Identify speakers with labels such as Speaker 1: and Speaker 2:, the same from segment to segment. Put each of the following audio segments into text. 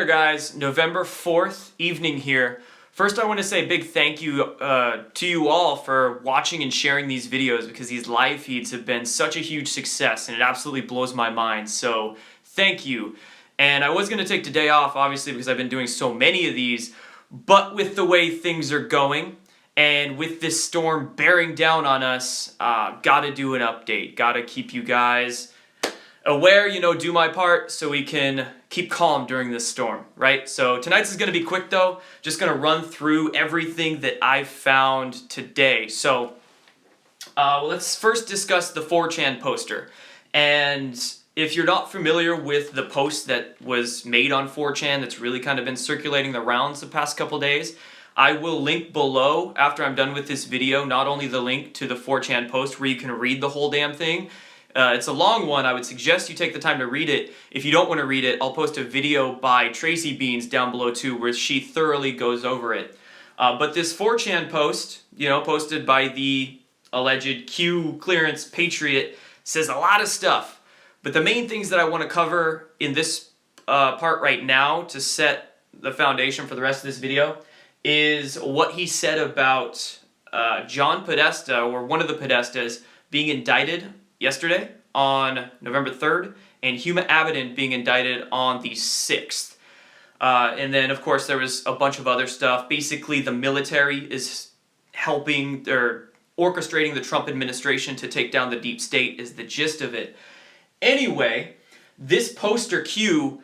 Speaker 1: there, guys. November 4th evening here. First, I want to say a big thank you to you all for watching and sharing these videos, because these live feeds have been such a huge success and it absolutely blows my mind. So thank you. And I was going to take today off, obviously, because I've been doing so many of these, but with the way things are going and with this storm bearing down on us, gotta do an update. Gotta keep you guys aware, do my part so we can keep calm during this storm, right? So tonight's is going to be quick though. Just going to run through everything that I've found today. So let's first discuss the 4chan poster. And if you're not familiar with the post that was made on 4chan that's really kind of been circulating the rounds the past couple days, I will link below after I'm done with this video, not only the link to the 4chan post where you can read the whole damn thing. It's a long one. I would suggest you take the time to read it. If you don't want to read it, I'll post a video by Tracy Beans down below too, where she thoroughly goes over it. But this 4chan post, posted by the alleged Q clearance patriot, says a lot of stuff. But the main things that I want to cover in this part right now to set the foundation for the rest of this video is what he said about John Podesta, or one of the Podestas, being indicted yesterday on November 3rd, and Huma Abedin being indicted on the 6th. And then, of course, there was a bunch of other stuff. Basically, the military is helping, or orchestrating the Trump administration to take down the deep state is the gist of it. Anyway, this poster Q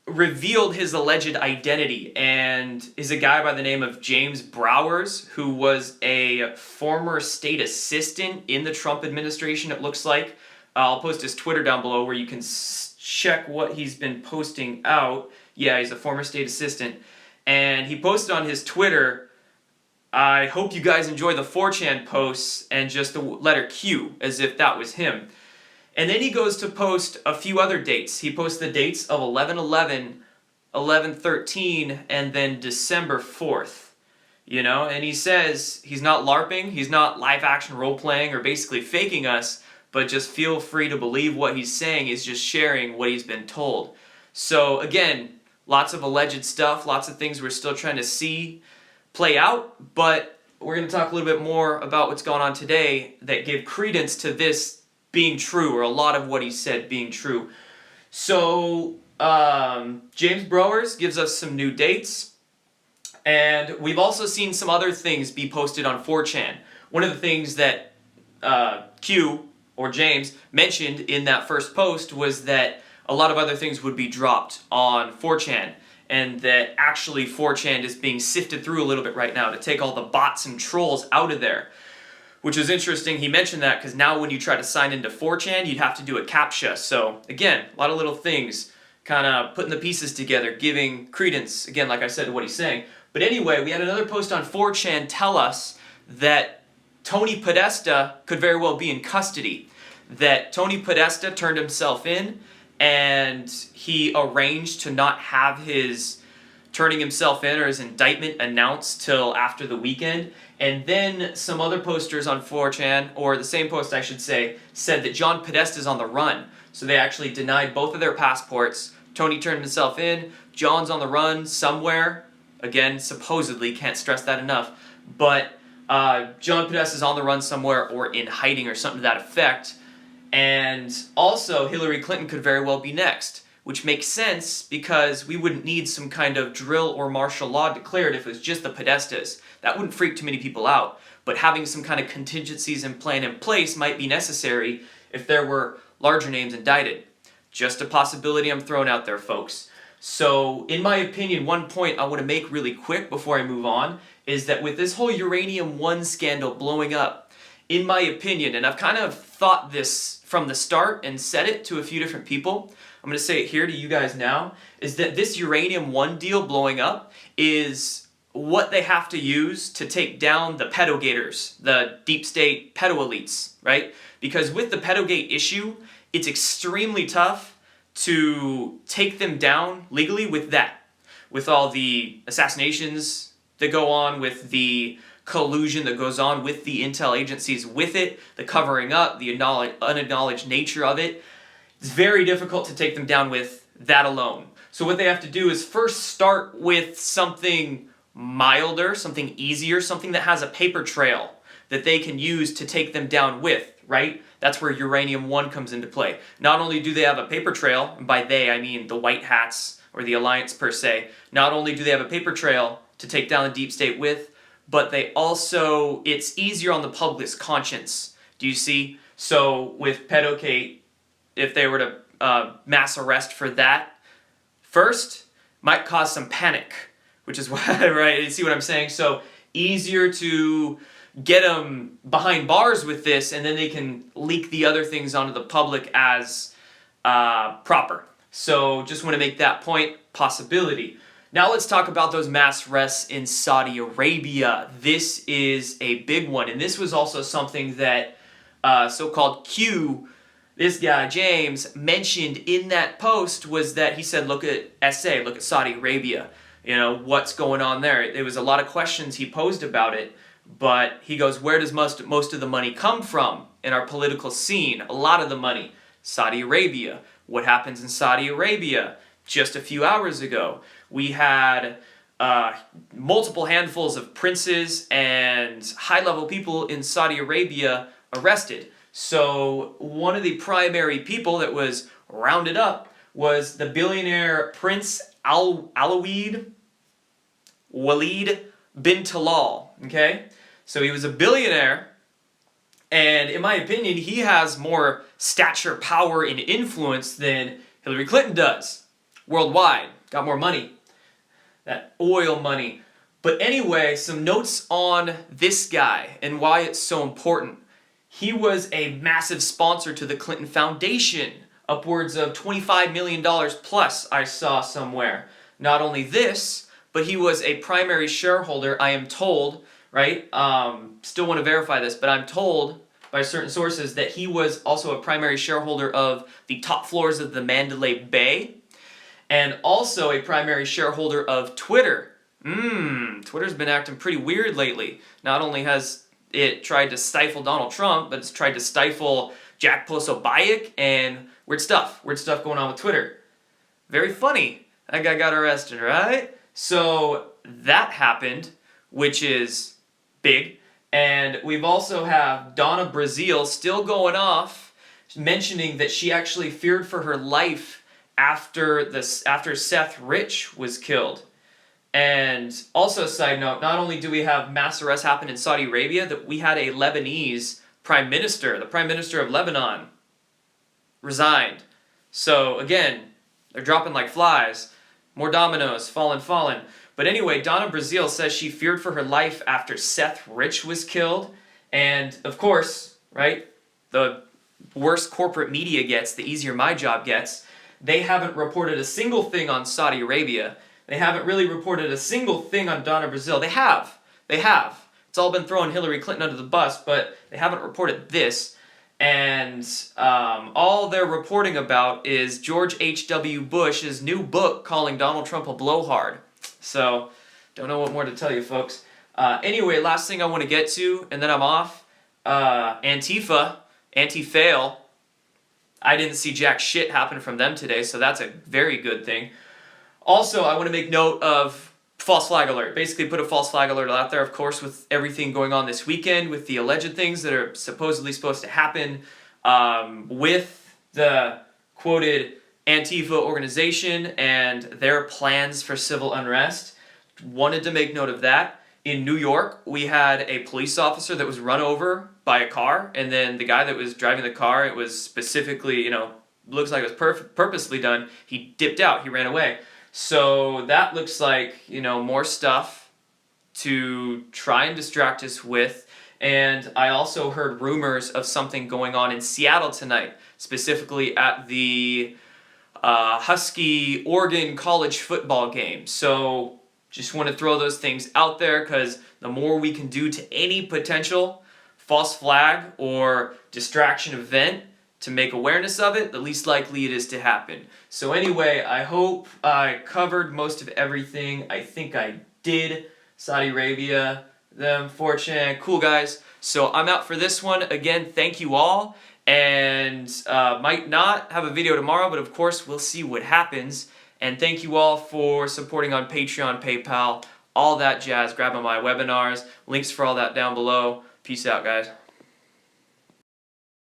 Speaker 1: revealed his alleged identity, and is a guy by the name of James Browers, who was a former state assistant in the Trump administration, it looks like. I'll post his Twitter down below where you can check what he's been posting out. Yeah, he's a former state assistant. And he posted on his Twitter, "I hope you guys enjoy the 4chan posts," and just the letter Q, as if that was him. And then he goes to post a few other dates. He posts the dates of 11/11, 11/13, and then December 4th. And he says he's not LARPing, he's not live action role playing or basically faking us, but just feel free to believe what he's saying is just sharing what he's been told. So again, lots of alleged stuff, lots of things we're still trying to see play out, but we're going to talk a little bit more about what's going on today that give credence to this being true, or a lot of what he said being true. So James Browers gives us some new dates, and we've also seen some other things be posted on 4chan. One of the things that Q, or James, mentioned in that first post was that a lot of other things would be dropped on 4chan, and that actually 4chan is being sifted through a little bit right now to take all the bots and trolls out of there. Which is interesting, he mentioned that, because now when you try to sign into 4chan, you'd have to do a CAPTCHA. So again, a lot of little things, kind of putting the pieces together, giving credence, again, like I said, to what he's saying. But anyway, we had another post on 4chan tell us that Tony Podesta could very well be in custody. That Tony Podesta turned himself in, and he arranged to not have his turning himself in or his indictment announced till after the weekend. And then some other posters on 4chan, or the same post I should say, said that John Podesta's on the run. So they actually denied both of their passports. Tony turned himself in, John's on the run somewhere. Again, supposedly, can't stress that enough. But John Podesta's on the run somewhere, or in hiding, or something to that effect. And also, Hillary Clinton could very well be next, which makes sense because we wouldn't need some kind of drill or martial law declared if it was just the Podestas. That wouldn't freak too many people out. But having some kind of contingencies and plan in place might be necessary if there were larger names indicted. Just a possibility I'm throwing out there, folks. So, in my opinion, one point I want to make really quick before I move on is that with this whole Uranium-1 scandal blowing up, in my opinion, and I've kind of thought this from the start and said it to a few different people, I'm going to say it here to you guys now, is that this Uranium-1 deal blowing up is what they have to use to take down the pedo-gators, the deep state pedo elites, right? Because with the pedogate issue, it's extremely tough to take them down legally with that. With all the assassinations that go on, with the collusion that goes on with the intel agencies with it, the covering up, the unacknowledged nature of it, it's very difficult to take them down with that alone. So what they have to do is first start with something milder, something easier, something that has a paper trail that they can use to take them down with, right? That's where Uranium-1 comes into play. Not only do they have a paper trail, and by they I mean the White Hats or the Alliance per se, not only do they have a paper trail to take down the deep state with, but they also, it's easier on the public's conscience. Do you see? So with Pedocate, if they were to mass arrest for that, first, might cause some panic, which is why, right, you see what I'm saying? So easier to get them behind bars with this, and then they can leak the other things onto the public as proper. So just want to make that point, possibility. Now let's talk about those mass arrests in Saudi Arabia. This is a big one, and this was also something that so-called Q, this guy, James, mentioned in that post, was that he said, look at SA, look at Saudi Arabia. You know, what's going on there? There was a lot of questions he posed about it, but he goes, where does most of the money come from in our political scene? A lot of the money. Saudi Arabia. What happens in Saudi Arabia? Just a few hours ago, we had multiple handfuls of princes and high-level people in Saudi Arabia arrested. So one of the primary people that was rounded up was the billionaire Prince Walid bin Talal, okay? So he was a billionaire, and in my opinion, he has more stature, power, and influence than Hillary Clinton does worldwide. Got more money, that oil money. But anyway, some notes on this guy and why it's so important. He was a massive sponsor to the Clinton Foundation, upwards of $25 million plus, I saw somewhere. Not only this, but he was a primary shareholder, I am told, right? Still want to verify this, but I'm told by certain sources that he was also a primary shareholder of the top floors of the Mandalay Bay, and also a primary shareholder of Twitter. Twitter's been acting pretty weird lately. Not only has it tried to stifle Donald Trump, but it's tried to stifle Jack Posobiec and weird stuff going on with Twitter. Very funny. That guy got arrested, right? So that happened, which is big. And we've also have Donna Brazile still going off, mentioning that she actually feared for her life after Seth Rich was killed. And also, side note, not only do we have mass arrests happen in Saudi Arabia, that we had a Lebanese prime minister, the prime minister of Lebanon, resigned. So again, they're dropping like flies. More dominoes, fallen. But anyway, Donna Brazile says she feared for her life after Seth Rich was killed. And of course, right, the worse corporate media gets, the easier my job gets. They haven't reported a single thing on Saudi Arabia. They haven't really reported a single thing on Donna Brazile. They have. It's all been throwing Hillary Clinton under the bus, but they haven't reported this. And all they're reporting about is George H.W. Bush's new book calling Donald Trump a blowhard. So, don't know what more to tell you, folks. Anyway, last thing I want to get to, and then I'm off. Antifa, anti-fail. I didn't see jack shit happen from them today, so that's a very good thing. Also, I want to make note of false flag alert. Basically put a false flag alert out there, of course, with everything going on this weekend, with the alleged things that are supposedly supposed to happen with the quoted Antifa organization and their plans for civil unrest. Wanted to make note of that. In New York, we had a police officer that was run over by a car, and then the guy that was driving the car, it was specifically, looks like it was purposely done. He dipped out. He ran away. So that looks like, more stuff to try and distract us with. And I also heard rumors of something going on in Seattle tonight, specifically at the Husky-Oregon college football game. So just want to throw those things out there, because the more we can do to any potential false flag or distraction event to make awareness of it, the least likely it is to happen. So anyway, I hope I covered most of everything. I think I did. Saudi Arabia, them, 4chan, cool guys. So I'm out for this one. Again, thank you all. And might not have a video tomorrow, but of course we'll see what happens. And thank you all for supporting on Patreon, PayPal, all that jazz. Grabbing my webinars, links for all that down below. Peace out, guys.